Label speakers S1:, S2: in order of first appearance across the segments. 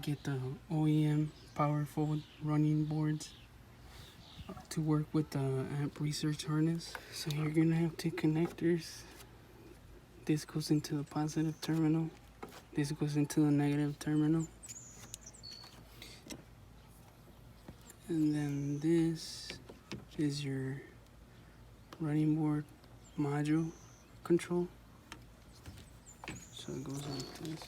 S1: get the OEM powerful running boards to work with the amp research harness. So you're gonna have two connectors. This goes into the positive terminal. This goes into the negative terminal. And then this is your running board module control. So it goes like this.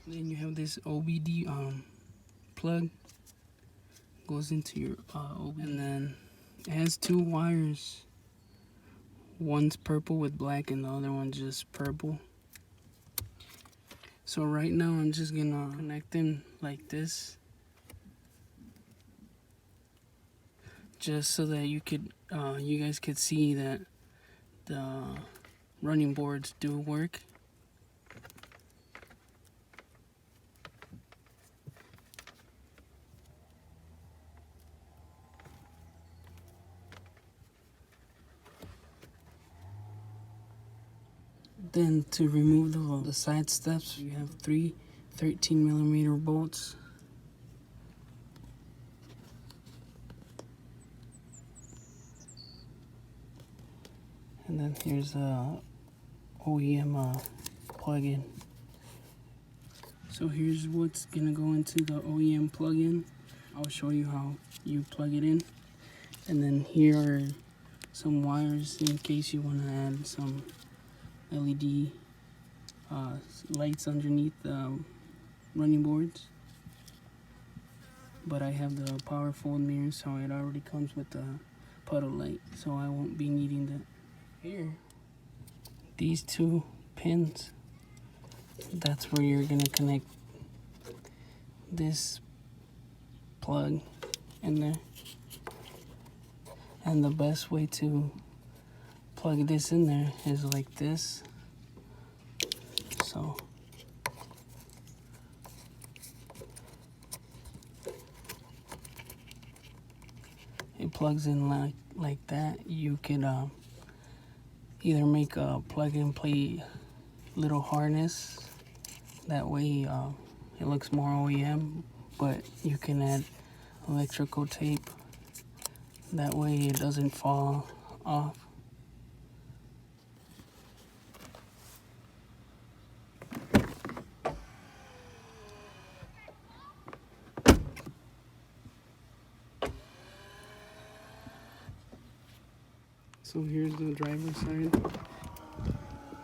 S1: Then you have this OBDII plug, goes into your OBDII, and then it has two wires. One's purple with black and the other one's just purple. So right now I'm just gonna connect them like this, just so that you guys could see that the running boards do work. Then to remove the side steps, you have three 13mm bolts. And then here's a OEM plug-in. So here's what's gonna go into the OEM plug-in. I'll show you how you plug it in. And then here are some wires in case you wanna add some LED lights underneath the running boards. But I have the power fold mirror, so it already comes with the puddle light, so I won't be needing that. Here, these two pins, that's where you're gonna connect this plug in there. And the best way to plug this in there is like this. So it plugs in like that. You could either make a plug and play little harness, that way it looks more OEM, but you can add electrical tape, that way it doesn't fall off. So here's the driver's side.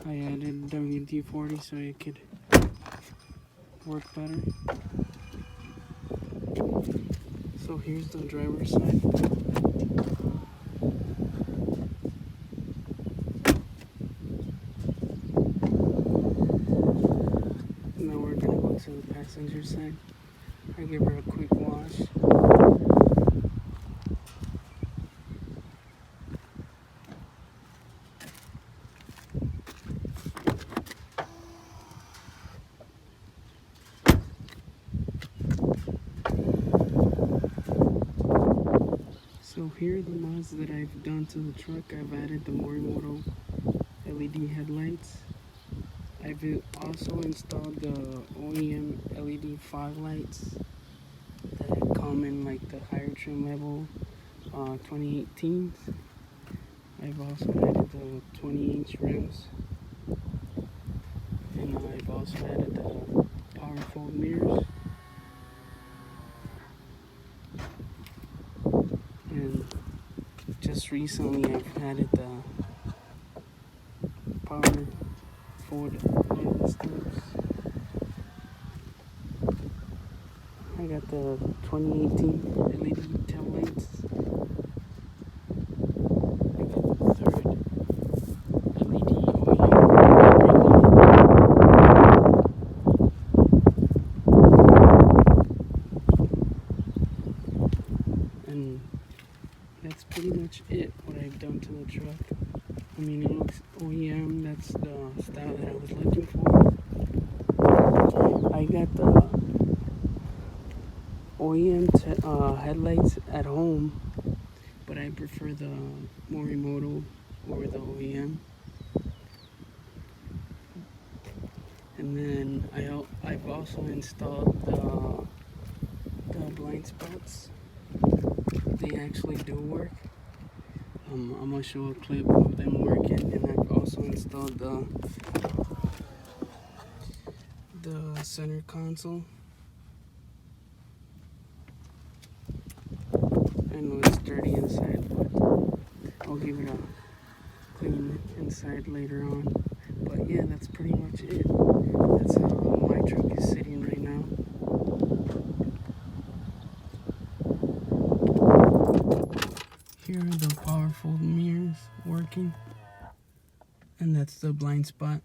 S1: I added WD-40 so it could work better. So here's the driver's side. Now we're gonna go to the passenger side. I give her a quick wash. So here are the mods that I've done to the truck. I've added the Morimoto LED headlights. I've also installed the OEM LED fog lights that come in like the higher trim level 2018s. I've also added the 20-inch rims. And I've also added the power fold mirrors. And just recently I've added the power fold LED strips. I got the 2018 LED tail lights. I got the third LED and that's pretty much it, what I've done to the truck. I mean, it looks OEM, that's the style that I was looking for. I got OEM headlights at home, but I prefer the Morimoto over the OEM. And then I've also installed the blind spots. They actually do work. I'm gonna show a clip of them working, and I've also installed the center console. I know it's dirty inside, but I'll give it a clean inside later on. But yeah, that's pretty much it. That's how my truck is sitting right now. Here are the powerful mirrors working, and that's the blind spot.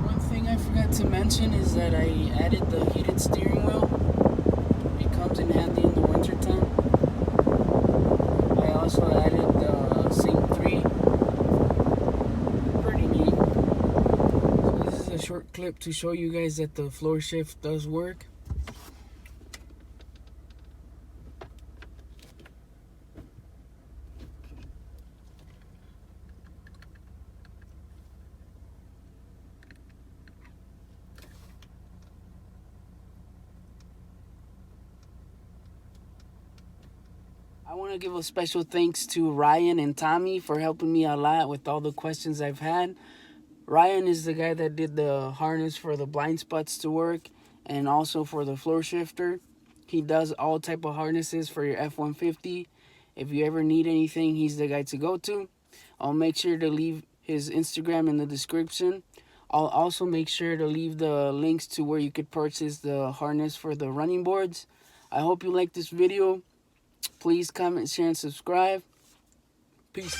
S1: One thing I forgot to mention is that I added the heated steering wheel. It comes in handy in the wintertime. I also added the Sync 3. Pretty neat. So this is a short clip to show you guys that the floor shift does work. I want to give a special thanks to Ryan and Tommy for helping me a lot with all the questions I've had. Ryan is the guy that did the harness for the blind spots to work and also for the floor shifter. He does all type of harnesses for your F150. If you ever need anything, he's the guy to go to. I'll make sure to leave his Instagram in the description. I'll also make sure to leave the links to where you could purchase the harness for the running boards. I hope you like this video. Please comment, share, and subscribe. Peace.